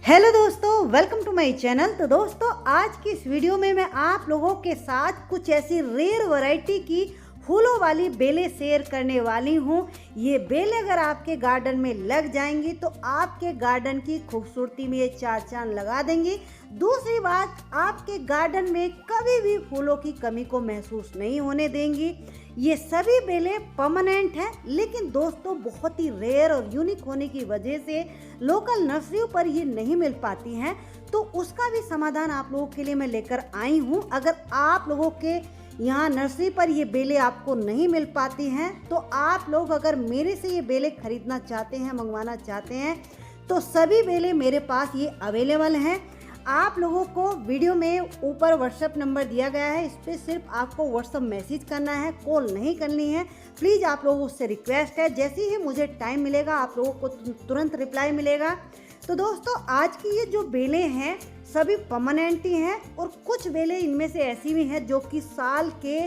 Hello दोस्तों, welcome to my channel. तो दोस्तों, आज की इस वीडियो में मैं आप लोगों के साथ कुछ ऐसी रेयर वैरायटी की फूलों वाली बेलें शेयर करने वाली हूँ। ये बेलें अगर आपके गार्डन में लग जाएंगी तो आपके गार्डन की खूबसूरती में ये चार चांद लगा देंगी। दूसरी बात, आपके गार्डन में कभी भी फूलों की कमी को महसूस नहीं होने देंगी। ये सभी बेलें परमानेंट हैं, लेकिन दोस्तों बहुत ही रेयर और यूनिक होने की वजह से लोकल नर्सरियों पर ये नहीं मिल पाती हैं। तो उसका भी समाधान आप लोगों के लिए मैं लेकर आई हूँ। अगर आप लोगों के यहाँ नर्सरी पर ये बेलें आपको नहीं मिल पाती हैं तो आप लोग अगर मेरे से ये बेलें खरीदना चाहते हैं, मंगवाना चाहते हैं, तो सभी बेलें मेरे पास ये अवेलेबल हैं। आप लोगों को वीडियो में ऊपर व्हाट्सएप नंबर दिया गया है, इस पर सिर्फ आपको व्हाट्सएप मैसेज करना है, कॉल नहीं करनी है। प्लीज़ आप लोगों से रिक्वेस्ट है, जैसे ही मुझे टाइम मिलेगा आप लोगों को तुरंत रिप्लाई मिलेगा। तो दोस्तों, आज की ये जो बेलें हैं सभी परमानेंट ही हैं, और कुछ बेलें इनमें से ऐसी भी हैं जो कि साल के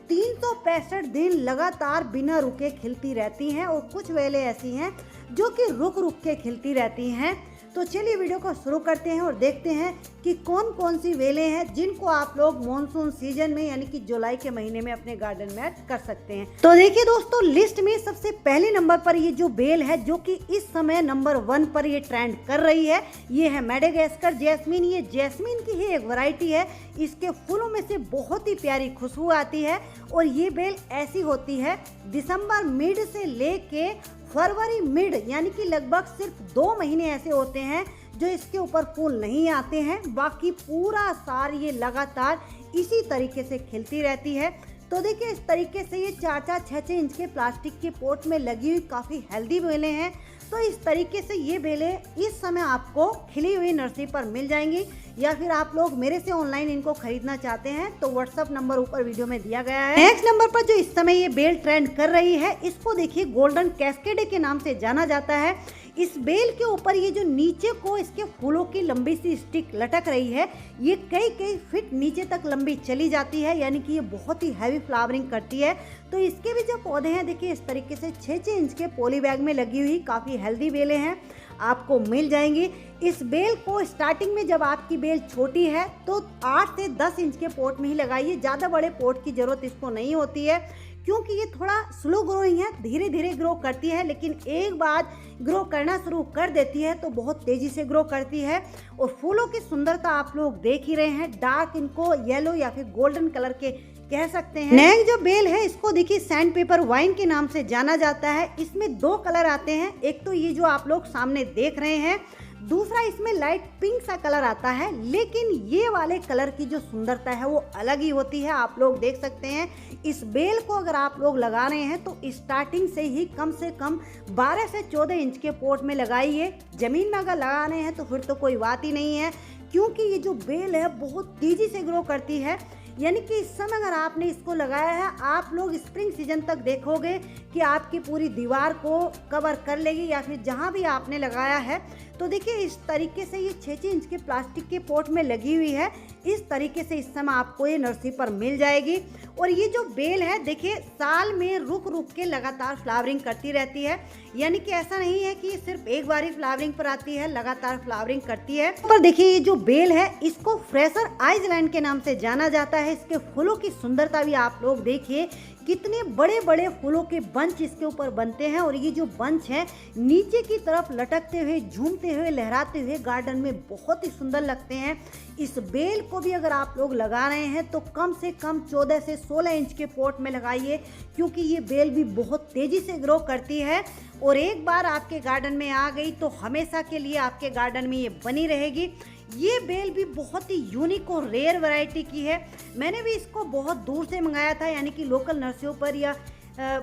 365 दिन लगातार बिना रुके खिलती रहती हैं, और कुछ बेलें ऐसी हैं जो कि रुक रुक के खिलती रहती हैं। तो चलिए वीडियो को शुरू करते हैं और देखते हैं कि कौन कौन सी बेलें हैं जिनको आप लोग मॉनसून सीजन में यानी कि जुलाई के महीने में अपने गार्डन में कर सकते हैं। तो देखिए दोस्तों, लिस्ट में सबसे पहले नंबर पर ये जो बेल है जो कि इस समय नंबर 1 पर ये ट्रेंड कर रही है, ये है मेडागास्कर जैस्मीन। ये जैस्मीन की ही एक वैरायटी है। इसके फूलों में से बहुत ही प्यारी खुशबू आती है, और ये बेल ऐसी होती है दिसंबर मिड से लेके फरवरी मिड यानी कि लगभग सिर्फ 2 महीने ऐसे होते हैं जो इसके ऊपर फूल नहीं आते हैं। बाकी पूरा साल ये लगातार इसी तरीके से खिलती रहती है। तो देखिए, इस तरीके से ये 4-4, 6-6 इंच के प्लास्टिक के पोट में लगी हुई काफ़ी हेल्दी बेलें हैं। तो इस तरीके से ये बेलें इस समय आपको खिली हुई नर्सरी पर मिल जाएंगी, या फिर आप लोग मेरे से ऑनलाइन इनको खरीदना चाहते हैं तो व्हाट्सएप नंबर ऊपर वीडियो में दिया गया है। नेक्स्ट नंबर पर जो इस समय ये बेल ट्रेंड कर रही है, इसको देखिए गोल्डन कैस्केड के नाम से जाना जाता है। इस बेल के ऊपर ये जो नीचे को इसके फूलों की लंबी सी स्टिक लटक रही है, ये कई फीट नीचे तक लंबी चली जाती है, यानी कि ये बहुत ही हैवी फ्लावरिंग करती है। तो इसके भी जो पौधे हैं देखिए इस तरीके से 6-6 इंच के पॉली बैग में लगी हुई काफ़ी हेल्दी बेलें हैं, आपको मिल जाएंगी। इस बेल को स्टार्टिंग में जब आपकी बेल छोटी है तो 8 से 10 इंच के पोट में ही लगाइए। ज़्यादा बड़े पोट की ज़रूरत इसको नहीं होती है, क्योंकि ये थोड़ा स्लो ग्रोइंग है, धीरे धीरे ग्रो करती है, लेकिन एक बार ग्रो करना शुरू कर देती है तो बहुत तेज़ी से ग्रो करती है। और फूलों की सुंदरता आप लोग देख ही रहे हैं, डार्क इनको येलो या फिर गोल्डन कलर के कह सकते हैं। नेक्स्ट जो बेल है इसको देखिए सैंड पेपर वाइन के नाम से जाना जाता है। इसमें 2 कलर आते हैं, एक तो ये जो आप लोग सामने देख रहे हैं, दूसरा इसमें लाइट पिंक सा कलर आता है। लेकिन ये वाले कलर की जो सुंदरता है वो अलग ही होती है। आप लोग देख सकते हैं, इस बेल को अगर आप लोग लगा रहे हैं तो स्टार्टिंग से ही कम से कम 12 से 14 इंच के पोट में लगाइए। जमीन में अगर लगा रहे हैं तो फिर तो कोई बात ही नहीं है, क्योंकि ये जो बेल है बहुत तेजी से ग्रो करती है। यानी कि इस समय अगर आपने इसको लगाया है, आप लोग स्प्रिंग सीजन तक देखोगे कि आपकी पूरी दीवार को कवर कर लेगी, या फिर जहाँ भी आपने लगाया है। तो देखिए इस तरीके से ये 6-6 इंच के प्लास्टिक के पोट में लगी हुई है। इस तरीके से इस समय आपको ये नर्सरी पर मिल जाएगी। और ये जो बेल है देखिए साल में रुक रुक के लगातार फ्लावरिंग करती रहती है, यानी कि ऐसा नहीं है कि सिर्फ एक बार ही फ्लावरिंग पर आती है, लगातार फ्लावरिंग करती है। पर देखिए ये जो बेल है इसको फ्रेशर आइसलैंड के नाम से जाना जाता है। इसके फूलों की सुंदरता भी आप लोग देखिए, कितने बड़े बड़े फूलों के बंच इसके ऊपर बनते हैं, और ये जो बंच है नीचे की तरफ लटकते हुए, झूमते हुए, लहराते हुए गार्डन में बहुत ही सुंदर लगते हैं। इस बेल को भी अगर आप लोग लगा रहे हैं तो कम से कम 14 से 16 इंच के पोट में लगाइए, क्योंकि ये बेल भी बहुत तेजी से ग्रो करती है, और एक बार आपके गार्डन में आ गई तो हमेशा के लिए आपके गार्डन में ये बनी रहेगी। ये बेल भी बहुत ही यूनिक और रेयर वैरायटी की है। मैंने भी इसको बहुत दूर से मंगाया था, यानी कि लोकल नर्सरियों पर या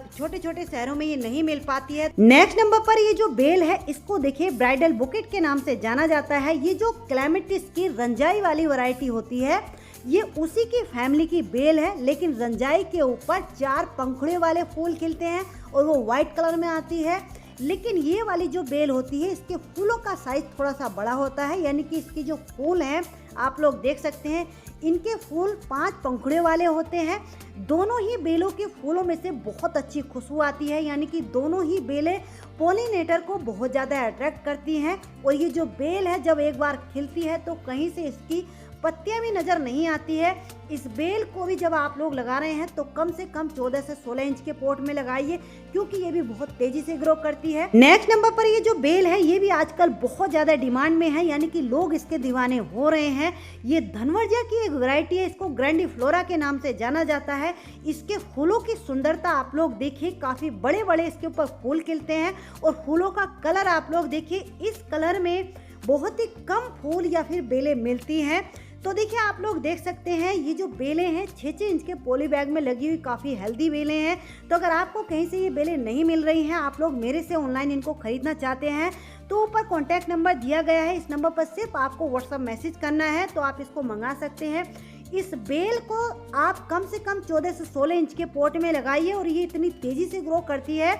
छोटे छोटे शहरों में ये नहीं मिल पाती है। नेक्स्ट नंबर पर ये जो बेल है इसको देखिए ब्राइडल बुकेट के नाम से जाना जाता है। ये जो क्लैमिटिस की रंजाई वाली वैरायटी होती है, ये उसी की फैमिली की बेल है, लेकिन रंजाई के ऊपर 4 पंखुड़े वाले फूल खिलते हैं और वो व्हाइट कलर में आती है। लेकिन ये वाली जो बेल होती है इसके फूलों का साइज थोड़ा सा बड़ा होता है, यानी कि इसकी जो फूल हैं आप लोग देख सकते हैं इनके फूल 5 पंखुड़े वाले होते हैं। दोनों ही बेलों के फूलों में से बहुत अच्छी खुशबू आती है, यानी कि दोनों ही बेलें पॉलिनेटर को बहुत ज़्यादा अट्रैक्ट करती हैं। और ये जो बेल है जब एक बार खिलती है तो कहीं से इसकी पत्तियां भी नजर नहीं आती है। इस बेल को भी जब आप लोग लगा रहे हैं तो कम से कम 14 से 16 इंच के पॉट में लगाइए, क्योंकि ये भी बहुत तेजी से ग्रो करती है। नेक्स्ट नंबर पर ये जो बेल है ये भी आजकल बहुत ज्यादा डिमांड में है, यानी कि लोग इसके दीवाने हो रहे हैं। ये धनवर्जा की एक वैरायटी है, इसको ग्रैंडिफ्लोरा के नाम से जाना जाता है। इसके फूलों की सुंदरता आप लोग देखिए, काफी बड़े बड़े इसके ऊपर फूल खिलते हैं और फूलों का कलर आप लोग देखिए, इस कलर में बहुत ही कम फूल या फिर बेलें मिलती हैं। तो देखिए आप लोग देख सकते हैं ये जो बेलें हैं 6-6 इंच के पॉली बैग में लगी हुई काफ़ी हेल्दी बेलें हैं। तो अगर आपको कहीं से ये बेलें नहीं मिल रही हैं, आप लोग मेरे से ऑनलाइन इनको खरीदना चाहते हैं तो ऊपर कॉन्टैक्ट नंबर दिया गया है, इस नंबर पर सिर्फ आपको व्हाट्सअप मैसेज करना है तो आप इसको मंगा सकते हैं। इस बेल को आप कम से कम 14 से 16 इंच के पॉट में लगाइए और ये इतनी तेज़ी से ग्रो करती है।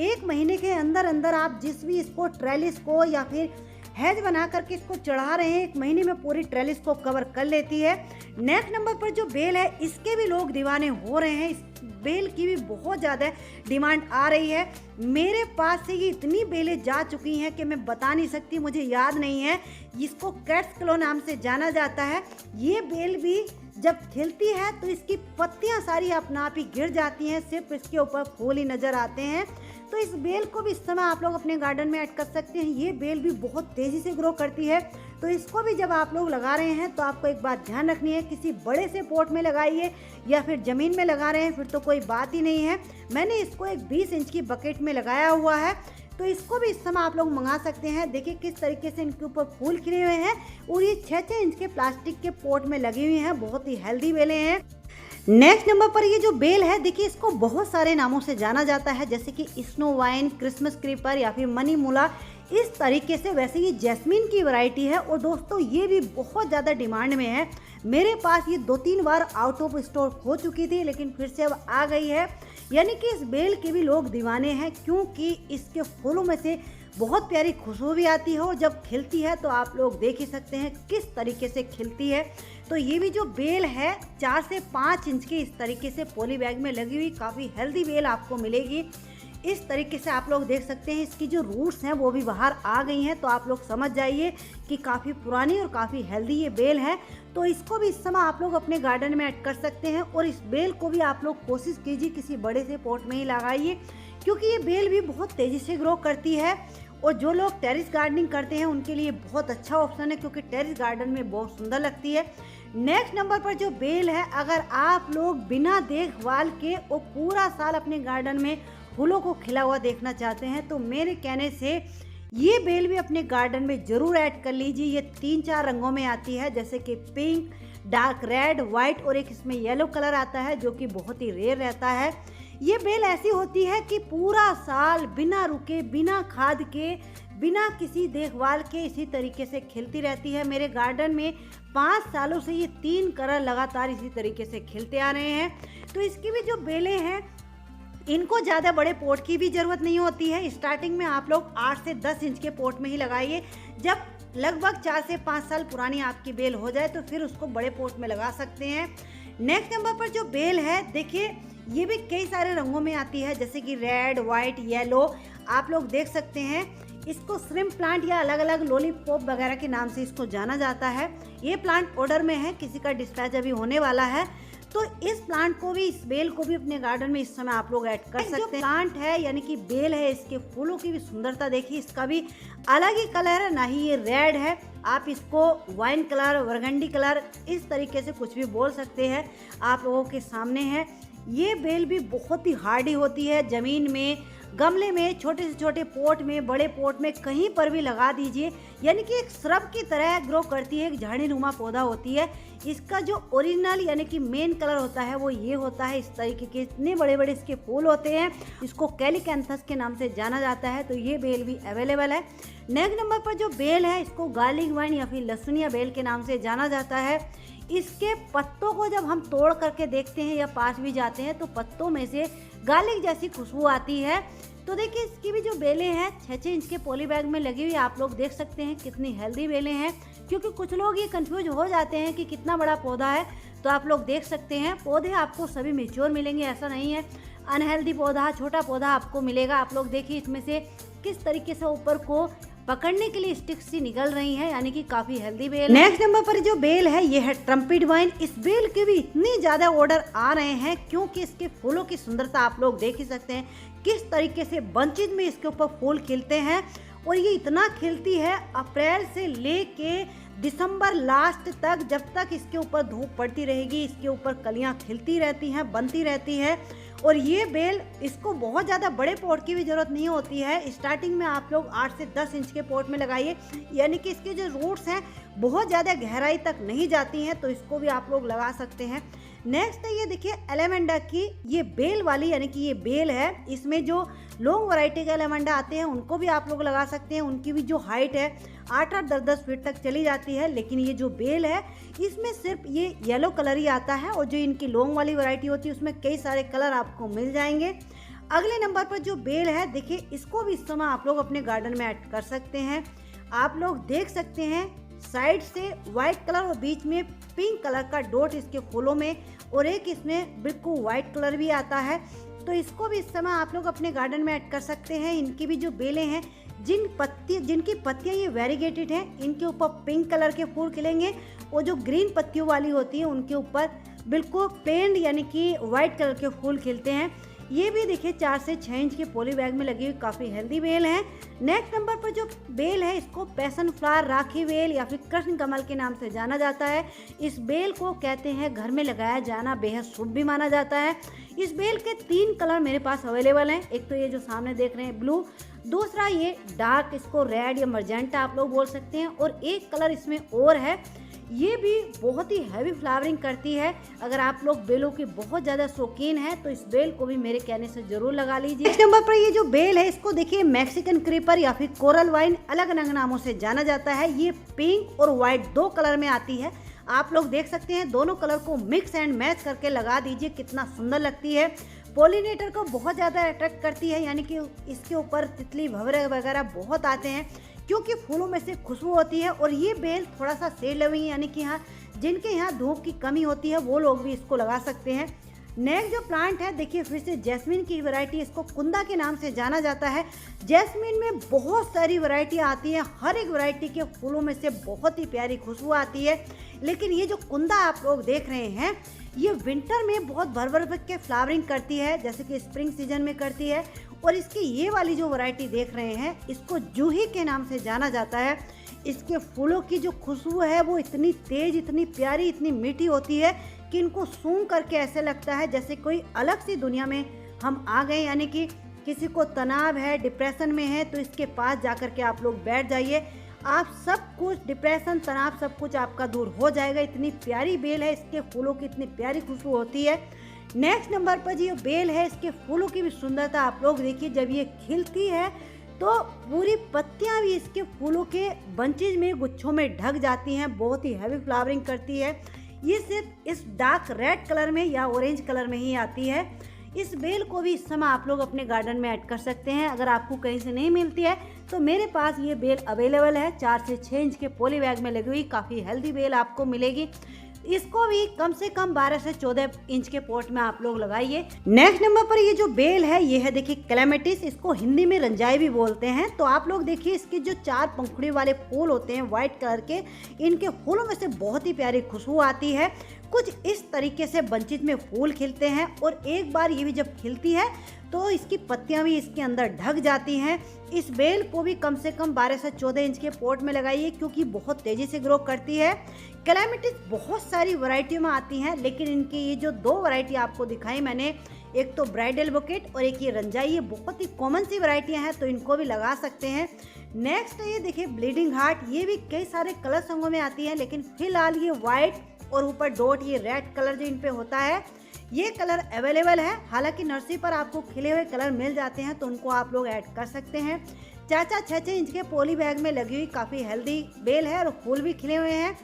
1 महीने के अंदर अंदर आप जिस भी इसको ट्रेलिस को या फिर हैज बना करके इसको चढ़ा रहे हैं, 1 महीने में पूरी ट्रेलिस को कवर कर लेती है। नेक्स्ट नंबर पर जो बेल है इसके भी लोग दीवाने हो रहे हैं, इस बेल की भी बहुत ज़्यादा डिमांड आ रही है। मेरे पास से ये इतनी बेलें जा चुकी हैं कि मैं बता नहीं सकती, मुझे याद नहीं है। इसको कैट्स क्लो नाम से जाना जाता है। ये बेल भी जब खिलती है तो इसकी पत्तियां सारी अपना आप ही गिर जाती हैं, सिर्फ इसके ऊपर फूल ही नज़र आते हैं। तो इस बेल को भी इस समय आप लोग अपने गार्डन में ऐड कर सकते हैं। ये बेल भी बहुत तेज़ी से ग्रो करती है, तो इसको भी जब आप लोग लगा रहे हैं तो आपको एक बात ध्यान रखनी है, किसी बड़े से पॉट में लगाइए या फिर ज़मीन में लगा रहे हैं फिर तो कोई बात ही नहीं है। मैंने इसको एक 20 इंच की बकेट में लगाया हुआ है, तो इसको भी इस समय आप लोग मंगा सकते हैं। देखिए किस तरीके से इनके ऊपर फूल खिले हुए हैं और ये 6-6 इंच के प्लास्टिक के पॉट में लगी हुई हैं, बहुत ही हेल्दी बेलें हैं। नेक्स्ट नंबर पर ये जो बेल है देखिए, इसको बहुत सारे नामों से जाना जाता है, जैसे कि स्नो वाइन, क्रिसमस क्रीपर या फिर मनी मूला, इस तरीके से। वैसे ये जैस्मीन की वैरायटी है और दोस्तों ये भी बहुत ज़्यादा डिमांड में है। मेरे पास ये 2-3 बार आउट ऑफ स्टॉक हो चुकी थी, लेकिन फिर से अब आ गई है। यानी कि इस बेल के भी लोग दीवाने हैं, क्योंकि इसके फूलों में से बहुत प्यारी खुशबू भी आती है और जब खिलती है तो आप लोग देख ही सकते हैं किस तरीके से खिलती है। तो ये भी जो बेल है 4 से 5 इंच की इस तरीके से पॉली बैग में लगी हुई काफ़ी हेल्दी बेल आपको मिलेगी। इस तरीके से आप लोग देख सकते हैं इसकी जो रूट्स हैं वो भी बाहर आ गई हैं, तो आप लोग समझ जाइए कि काफ़ी पुरानी और काफ़ी हेल्दी ये बेल है। तो इसको भी इस समय आप लोग अपने गार्डन में ऐड कर सकते हैं और इस बेल को भी आप लोग कोशिश कीजिए किसी बड़े से पॉट में ही लगाइए, क्योंकि ये बेल भी बहुत तेज़ी से ग्रो करती है। और जो लोग टेरिस गार्डनिंग करते हैं उनके लिए बहुत अच्छा ऑप्शन है, क्योंकि टेरिस गार्डन में बहुत सुंदर लगती है। नेक्स्ट नंबर पर जो बेल है, अगर आप लोग बिना देखभाल के और पूरा साल अपने गार्डन में फूलों को खिला हुआ देखना चाहते हैं तो मेरे कहने से ये बेल भी अपने गार्डन में ज़रूर ऐड कर लीजिए। ये 3-4 रंगों में आती है, जैसे कि पिंक, डार्क रेड, वाइट और एक इसमें येलो कलर आता है जो कि बहुत ही रेयर रहता है। ये बेल ऐसी होती है कि पूरा साल बिना रुके, बिना खाद के, बिना किसी देखभाल के इसी तरीके से खिलती रहती है। मेरे गार्डन में 5 सालों से ये 3 कलर लगातार इसी तरीके से खिलते आ रहे हैं। तो इसकी भी जो बेलें हैं इनको ज़्यादा बड़े पॉट की भी ज़रूरत नहीं होती है। स्टार्टिंग में आप लोग 8 से 10 इंच के पॉट में ही लगाइए। जब लगभग 4 से 5 साल पुरानी आपकी बेल हो जाए तो फिर उसको बड़े पॉट में लगा सकते हैं। नेक्स्ट नंबर पर जो बेल है देखिए, ये भी कई सारे रंगों में आती है, जैसे कि रेड, वाइट, येलो, आप लोग देख सकते हैं। इसको श्रिम्प प्लांट या अलग अलग लॉलीपॉप वगैरह के नाम से इसको जाना जाता है। ये प्लांट ऑर्डर में है, किसी का डिस्पैच अभी होने वाला है, तो इस प्लांट को भी, इस बेल को भी अपने गार्डन में इस समय आप लोग ऐड कर सकते हैं। जो प्लांट है यानी कि बेल है, इसके फूलों की भी सुंदरता देखिए, इसका भी अलग ही कलर है, ना ही ये रेड है, आप इसको वाइन कलर, बरगंडी कलर, इस तरीके से कुछ भी बोल सकते हैं, आप लोगों के सामने है। ये बेल भी बहुत ही हार्डी होती है, ज़मीन में, गमले में, छोटे से छोटे पॉट में, बड़े पॉट में, कहीं पर भी लगा दीजिए। यानी कि एक श्रब की तरह ग्रो करती है, एक झाड़ीनुमा पौधा होती है। इसका जो ओरिजिनल यानी कि मेन कलर होता है वो ये होता है, इस तरीके के इतने बड़े बड़े इसके फूल होते हैं। इसको कैलिकैंथस के नाम से जाना जाता है, तो ये बेल भी अवेलेबल है। नेक्स्ट नंबर पर जो बेल है इसको गार्लिक वाइन या फिर लहसुनिया बेल के नाम से जाना जाता है। इसके पत्तों को जब हम तोड़ करके देखते हैं या पास भी जाते हैं तो पत्तों में से गार्लिक जैसी खुशबू आती है। तो देखिए इसकी भी जो बेलें हैं 6-6 इंच के पॉली बैग में लगी हुई, आप लोग देख सकते हैं कितनी हेल्दी बेलें हैं। क्योंकि कुछ लोग ये कंफ्यूज हो जाते हैं कि कितना बड़ा पौधा है, तो आप लोग देख सकते हैं पौधे आपको सभी मैच्योर मिलेंगे, ऐसा नहीं है अनहेल्दी पौधा, छोटा पौधा आपको मिलेगा। आप लोग देखिए इसमें से किस तरीके से ऊपर को पकड़ने के लिए स्टिक्स सी निकल रही है, यानी कि काफी हेल्दी बेल। नेक्स्ट नंबर पर जो बेल है ये है ट्रम्पेट वाइन। इस बेल के भी इतनी ज्यादा ऑर्डर आ रहे हैं क्योंकि इसके फूलों की सुंदरता आप लोग देख ही सकते हैं किस तरीके से बंचेज में इसके ऊपर फूल खिलते हैं। और ये इतना खिलती है अप्रैल से लेके दिसंबर लास्ट तक, जब तक इसके ऊपर धूप पड़ती रहेगी इसके ऊपर कलियां खिलती रहती हैं, बनती रहती है। और ये बेल, इसको बहुत ज़्यादा बड़े पॉट की भी ज़रूरत नहीं होती है। स्टार्टिंग में आप लोग 8 से 10 इंच के पॉट में लगाइए, यानी कि इसके जो रूट्स हैं बहुत ज़्यादा गहराई तक नहीं जाती हैं, तो इसको भी आप लोग लगा सकते हैं। नेक्स्ट है ये देखिए एलेमेंडा की ये बेल वाली, यानी कि ये बेल है, इसमें जो लॉन्ग वैरायटी के एलेमेंडा आते हैं उनको भी आप लोग लगा सकते हैं। उनकी भी जो हाइट है 8-8, 10-10 फीट तक चली जाती है। लेकिन ये जो बेल है इसमें सिर्फ ये येलो कलर ही आता है, और जो इनकी लॉन्ग वाली वैरायटी होती है उसमें कई सारे कलर आपको मिल जाएंगे। अगले नंबर पर जो बेल है देखिए इसको भी इस समय आप लोग अपने गार्डन में ऐड कर सकते हैं। आप लोग देख सकते हैं साइड से व्हाइट कलर और बीच में पिंक कलर का डॉट इसके फूलों में, और एक इसमें बिल्कुल व्हाइट कलर भी आता है, तो इसको भी इस समय आप लोग अपने गार्डन में ऐड कर सकते हैं। इनकी भी जो बेलें हैं जिनकी पत्तियां ये वेरीगेटेड हैं, इनके ऊपर पिंक कलर के फूल खिलेंगे, और जो ग्रीन पत्तियों वाली होती है उनके ऊपर बिल्कुल प्लेन यानी कि व्हाइट कलर के फूल खिलते हैं। ये भी देखिए 4 से 6 इंच के पॉली बैग में लगी हुई काफ़ी हेल्दी बेल है। नेक्स्ट नंबर पर जो बेल है इसको पैसन फ्लावर, राखी बेल या फिर कृष्ण कमल के नाम से जाना जाता है। इस बेल को कहते हैं घर में लगाया जाना बेहद शुभ भी माना जाता है। इस बेल के 3 कलर मेरे पास अवेलेबल हैं। एक तो ये जो सामने देख रहे हैं ब्लू, दूसरा ये डार्क, इसको रेड या मर्जेंटा आप लोग बोल सकते हैं, और एक कलर इसमें और है, ये भी बहुत ही हैवी फ्लावरिंग करती है। अगर आप लोग बेलों के बहुत ज़्यादा शौकीन हैं तो इस बेल को भी मेरे कहने से ज़रूर लगा लीजिए। इस नंबर पर ये जो बेल है इसको देखिए मैक्सिकन क्रीपर या फिर कोरल वाइन अलग अलग नामों से जाना जाता है। ये पिंक और वाइट 2 कलर में आती है। आप लोग देख सकते हैं दोनों कलर को मिक्स एंड मैच करके लगा दीजिए, कितना सुंदर लगती है। पॉलिनेटर को बहुत ज़्यादा अट्रैक्ट करती है, यानी कि इसके ऊपर तितली भंवरे वगैरह बहुत आते हैं क्योंकि फूलों में से खुशबू होती है। और ये बेल थोड़ा सा सेड लविंग, यानी कि यहाँ जिनके यहाँ धूप की कमी होती है वो लोग भी इसको लगा सकते हैं। नेक्स्ट जो प्लांट है देखिए फिर से जैस्मिन की वैरायटी, इसको कुंदा के नाम से जाना जाता है। जैस्मिन में बहुत सारी वैरायटी आती है, हर एक वैरायटी के फूलों में से बहुत ही प्यारी खुशबू आती है। लेकिन ये जो कुंदा आप लोग देख रहे हैं ये विंटर में बहुत भर के फ्लावरिंग करती है, जैसे कि स्प्रिंग सीजन में करती है। और इसकी ये वाली जो वैरायटी देख रहे हैं इसको जूही के नाम से जाना जाता है। इसके फूलों की जो खुशबू है वो इतनी तेज, इतनी प्यारी, इतनी मीठी होती है कि इनको सूंघ करके ऐसे लगता है जैसे कोई अलग सी दुनिया में हम आ गए। यानी कि किसी को तनाव है, डिप्रेशन में है, तो इसके पास जाकर के आप लोग बैठ जाइए, आप सब कुछ डिप्रेशन, तनाव सब कुछ आपका दूर हो जाएगा। इतनी प्यारी बेल है, इसके फूलों की इतनी प्यारी खुशबू होती है। नेक्स्ट नंबर पर ये बेल है, इसके फूलों की भी सुंदरता आप लोग देखिए, जब ये खिलती है तो पूरी पत्तियां भी इसके फूलों के बंचेज में, गुच्छों में ढक जाती हैं, बहुत ही हैवी फ्लावरिंग करती है। ये सिर्फ इस डार्क रेड कलर में या ऑरेंज कलर में ही आती है। इस बेल को भी इस समय आप लोग अपने गार्डन में ऐड कर सकते हैं। अगर आपको कहीं से नहीं मिलती है तो मेरे पास ये बेल अवेलेबल है। 4 से 6 इंच के पॉली बैग में लगी हुई काफ़ी हेल्दी बेल आपको मिलेगी। इसको भी कम से कम 12 से 14 इंच के पॉट में आप लोग लगाइए। नेक्स्ट नंबर पर ये जो बेल है ये है देखिए क्लेमेटिस, इसको हिंदी में रंजाई भी बोलते हैं। तो आप लोग देखिए इसके जो 4 पंखुड़ी वाले फूल होते हैं व्हाइट कलर के, इनके फूलों में से बहुत ही प्यारी खुशबू आती है। कुछ इस तरीके से बंचेज में फूल खिलते हैं और एक बार ये भी जब खिलती है तो इसकी पत्तियां भी इसके अंदर ढक जाती हैं। इस बेल को भी कम से कम 12 से 14 इंच के पॉट में लगाइए क्योंकि बहुत तेज़ी से ग्रो करती है। क्लेमेटिस बहुत सारी वैरायटियों में आती हैं, लेकिन इनकी ये जो 2 वैरायटी आपको दिखाई मैंने, एक तो ब्राइडल बुकेट और एक ये रंजाई, ये बहुत ही कॉमन सी वैरायटियाँ हैं, तो इनको भी लगा सकते हैं। नेक्स्ट ये देखिए ब्लीडिंग हार्ट, ये भी कई सारे कलर संगों में आती है, लेकिन फिलहाल ये व्हाइट और ऊपर डॉट ये रेड कलर जो इन पे होता है, ये कलर अवेलेबल है। हालांकि नर्सरी पर आपको खिले हुए कलर मिल जाते हैं तो उनको आप लोग ऐड कर सकते हैं। 4-4, 6-6 इंच के पॉली बैग में लगी हुई काफ़ी हेल्दी बेल है और फूल भी खिले हुए हैं।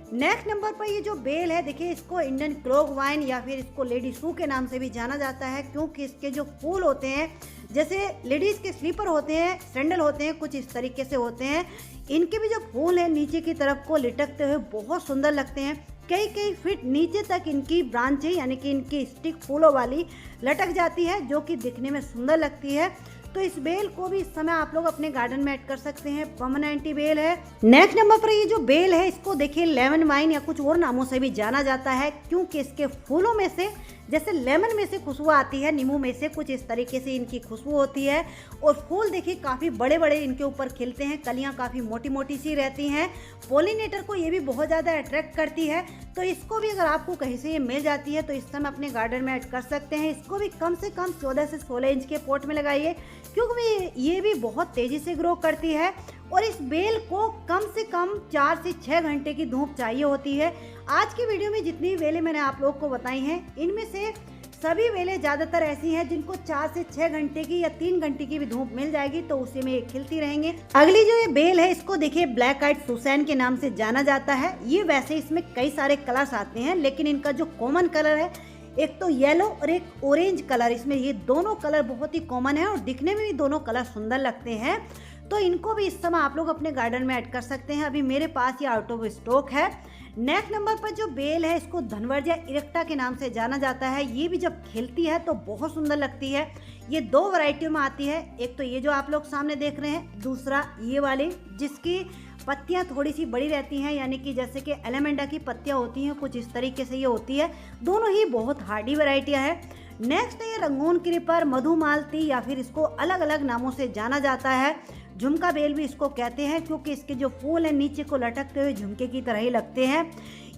नेक्स्ट नंबर पर ये जो बेल है देखिए, इसको इंडियन क्लोग वाइन या फिर इसको लेडी शू के नाम से भी जाना जाता है, क्योंकि इसके जो फूल होते हैं जैसे लेडीज़ के स्लीपर होते हैं, सैंडल होते हैं, कुछ इस तरीके से होते हैं। इनके भी जो फूल हैं नीचे की तरफ को लटकते हुए बहुत सुंदर लगते हैं। कई कई फीट नीचे तक इनकी ब्रांचें यानी कि इनकी स्टिक फूलों वाली लटक जाती है, जो कि दिखने में सुंदर लगती है। तो इस बेल को भी इस समय आप लोग अपने गार्डन में ऐड कर सकते हैं। परमानेंट बेल है। नेक्स्ट नंबर पर ये जो बेल है इसको देखिए लेमन वाइन या कुछ और नामों से भी जाना जाता है, क्योंकि इसके फूलों में से जैसे लेमन में से खुशबू आती है, नींबू में से कुछ इस तरीके से इनकी खुशबू होती है। और फूल देखिए काफ़ी बड़े बड़े इनके ऊपर खिलते हैं, कलियां काफ़ी मोटी मोटी सी रहती हैं। पॉलिनेटर को ये भी बहुत ज़्यादा अट्रैक्ट करती है, तो इसको भी अगर आपको कहीं से ये मिल जाती है तो इस समय अपने गार्डन में ऐड कर सकते हैं। इसको भी कम से कम 14 से 16 इंच के पॉट में लगाइए, क्योंकि ये भी बहुत तेज़ी से ग्रो करती है। और इस बेल को कम से कम 4 से 6 घंटे की धूप चाहिए होती है। आज की वीडियो में जितनी बेलें मैंने आप लोगों को बताई हैं, इनमें से सभी बेलें ज़्यादातर ऐसी हैं जिनको 4 से 6 घंटे की या 3 घंटे की भी धूप मिल जाएगी तो उसी में ये खिलती रहेंगे। अगली जो ये बेल है इसको देखिए ब्लैक आइड सुसैन के नाम से जाना जाता है। ये वैसे इसमें कई सारे कलर्स आते हैं, लेकिन इनका जो कॉमन कलर है, एक तो येलो और एक ऑरेंज कलर, इसमें ये दोनों कलर बहुत ही कॉमन है और दिखने में भी दोनों कलर सुंदर लगते हैं। तो इनको भी इस समय आप लोग अपने गार्डन में ऐड कर सकते हैं। अभी मेरे पास ये आउट ऑफ स्टॉक है। नेक्स्ट नंबर पर जो बेल है इसको धनवर्जिया इरेक्टा के नाम से जाना जाता है। ये भी जब खिलती है तो बहुत सुंदर लगती है। ये 2 वैरायटियों में आती है, एक तो ये जो आप लोग सामने देख रहे हैं, दूसरा ये वाली जिसकी पत्तियां थोड़ी सी बड़ी रहती हैं, यानी कि जैसे कि एलेमेंडा की पत्तियां होती हैं, कुछ इस तरीके से ये होती है। दोनों ही बहुत हार्डी वैरायटियां हैं। नेक्स्ट है ये रंगून क्रीपर, मधुमालती या फिर इसको अलग अलग नामों से जाना जाता है। झुमका बेल भी इसको कहते हैं, क्योंकि इसके जो फूल हैं नीचे को लटकते हुए झुमके की तरह ही लगते हैं।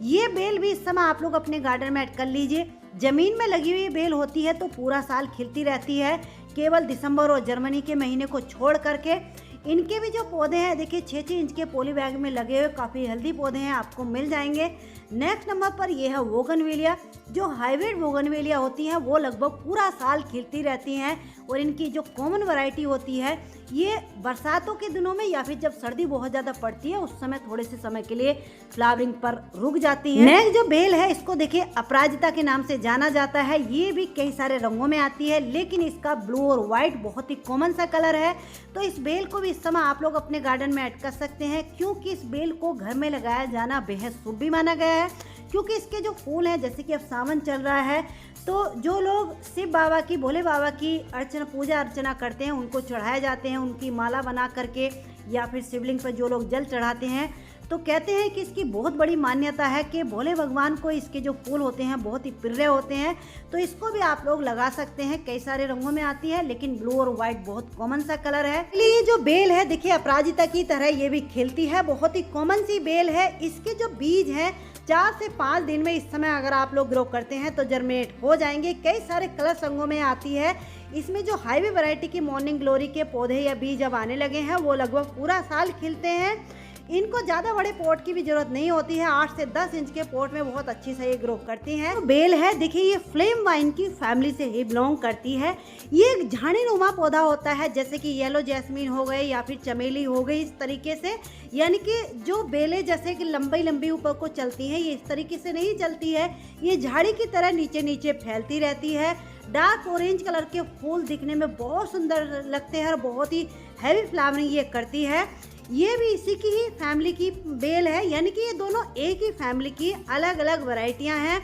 ये बेल भी इस समय आप लोग अपने गार्डन में ऐड कर लीजिए। जमीन में लगी हुई बेल होती है तो पूरा साल खिलती रहती है, केवल दिसंबर और जनवरी के महीने को छोड़ करके। इनके भी जो पौधे हैं देखिए 6-6 इंच के पॉली बैग में लगे हुए काफ़ी हेल्दी पौधे हैं, आपको मिल जाएंगे। नेक्स्ट नंबर पर ये है बोगनवेलिया। जो हाइब्रिड बोगनवेलिया होती हैं वो लगभग पूरा साल खिलती रहती हैं, और इनकी जो कॉमन वैरायटी होती है ये बरसातों के दिनों में या फिर जब सर्दी बहुत ज़्यादा पड़ती है उस समय थोड़े से समय के लिए फ्लावरिंग पर रुक जाती है। नेक्स्ट जो बेल है इसको देखिए अपराजिता के नाम से जाना जाता है। ये भी कई सारे रंगों में आती है, लेकिन इसका ब्लू और व्हाइट बहुत ही कॉमन सा कलर है। तो इस बेल को भी इस समय आप लोग अपने गार्डन में ऐड कर सकते हैं, क्योंकि इस बेल को घर में लगाया जाना बेहद शुभ भी माना गया है। क्योंकि इसके जो फूल हैं, जैसे कि अब सावन चल रहा है तो जो लोग शिव बाबा की, भोले बाबा की अर्चना, पूजा अर्चना करते हैं, उनको चढ़ाए जाते हैं, उनकी माला बना करके, या फिर शिवलिंग पर जो लोग जल चढ़ाते हैं, तो कहते हैं कि इसकी बहुत बड़ी मान्यता है कि भोले भगवान को इसके जो फूल होते हैं बहुत ही प्रिय होते हैं। तो इसको भी आप लोग लगा सकते हैं। कई सारे रंगों में आती है, लेकिन ब्लू और व्हाइट बहुत कॉमन सा कलर है। ये जो बेल है देखिए अपराजिता की तरह ये भी खिलती है, बहुत ही कॉमन सी बेल है। इसके जो बीज है 4 से 5 दिन में इस समय अगर आप लोग ग्रो करते हैं तो जर्मिनेट हो जाएंगे। कई सारे कलर रंगों में आती है। इसमें जो हाईवे वैरायटी की मॉर्निंग ग्लोरी के पौधे या बीज अब आने लगे हैं वो लगभग पूरा साल खिलते हैं। इनको ज़्यादा बड़े पॉट की भी जरूरत नहीं होती है, 8 से 10 इंच के पॉट में बहुत अच्छी से ये ग्रो करती हैं। तो बेल है देखिए ये फ्लेम वाइन की फैमिली से ही बिलोंग करती है। ये एक झाड़ीनुमा पौधा होता है, जैसे कि येलो जैस्मीन हो गए या फिर चमेली हो गई, इस तरीके से। यानी कि जो बेलें जैसे कि लंबी लंबी ऊपर को चलती हैं, ये इस तरीके से नहीं चलती है, ये झाड़ी की तरह नीचे नीचे फैलती रहती है। डार्क ऑरेंज कलर के फूल दिखने में बहुत सुंदर लगते हैं और बहुत ही हैवी फ्लावरिंग ये करती है। ये भी इसी की ही फैमिली की बेल है, यानी कि ये दोनों एक ही फैमिली की अलग अलग वैरायटियां हैं।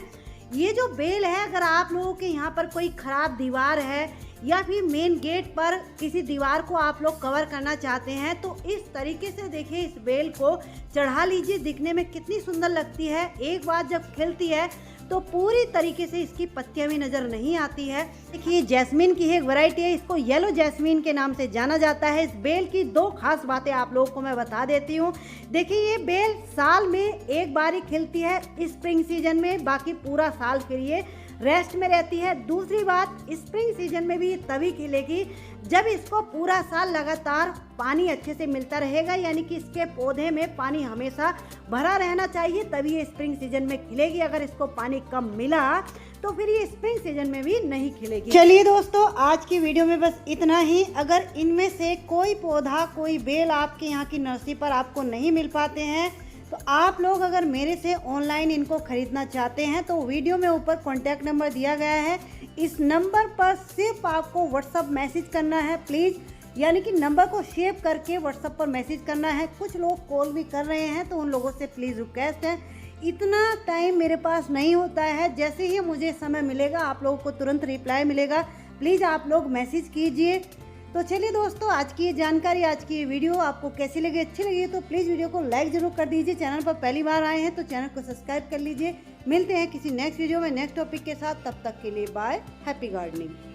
ये जो बेल है, अगर आप लोगों के यहाँ पर कोई ख़राब दीवार है या फिर मेन गेट पर किसी दीवार को आप लोग कवर करना चाहते हैं तो इस तरीके से देखिए इस बेल को चढ़ा लीजिए। दिखने में कितनी सुंदर लगती है। एक बार जब खिलती है तो पूरी तरीके से इसकी पत्तियां भी नजर नहीं आती है। देखिए जैस्मीन की एक वैरायटी है, इसको येलो जैस्मीन के नाम से जाना जाता है। इस बेल की 2 खास बातें आप लोगों को मैं बता देती हूँ। देखिए ये बेल साल में एक बार ही खिलती है, स्प्रिंग सीजन में, बाकी पूरा साल फिर ये रेस्ट में रहती है। दूसरी बात, स्प्रिंग सीजन में भी तभी खिलेगी जब इसको पूरा साल लगातार पानी अच्छे से मिलता रहेगा, यानी कि इसके पौधे में पानी हमेशा भरा रहना चाहिए, तभी ये स्प्रिंग सीजन में खिलेगी। अगर इसको पानी कम मिला तो फिर ये स्प्रिंग सीजन में भी नहीं खिलेगी। चलिए दोस्तों, आज की वीडियो में बस इतना ही। अगर इनमें से कोई पौधा, कोई बेल आपके यहाँ की नर्सरी पर आपको नहीं मिल पाते हैं तो आप लोग अगर मेरे से ऑनलाइन इनको ख़रीदना चाहते हैं तो वीडियो में ऊपर कॉन्टैक्ट नंबर दिया गया है, इस नंबर पर सिर्फ आपको व्हाट्सअप मैसेज करना है प्लीज़, यानी कि नंबर को सेव करके व्हाट्सअप पर मैसेज करना है। कुछ लोग कॉल भी कर रहे हैं तो उन लोगों से प्लीज़ रिक्वेस्ट है, इतना टाइम मेरे पास नहीं होता है, जैसे ही मुझे समय मिलेगा आप लोगों को तुरंत रिप्लाई मिलेगा, प्लीज़ आप लोग मैसेज कीजिए। तो चलिए दोस्तों, आज की ये जानकारी, आज की ये वीडियो आपको कैसी लगी, अच्छी लगी तो प्लीज़ वीडियो को लाइक ज़रूर कर दीजिए। चैनल पर पहली बार आए हैं तो चैनल को सब्सक्राइब कर लीजिए। मिलते हैं किसी नेक्स्ट वीडियो में नेक्स्ट टॉपिक के साथ, तब तक के लिए बाय, हैप्पी गार्डनिंग।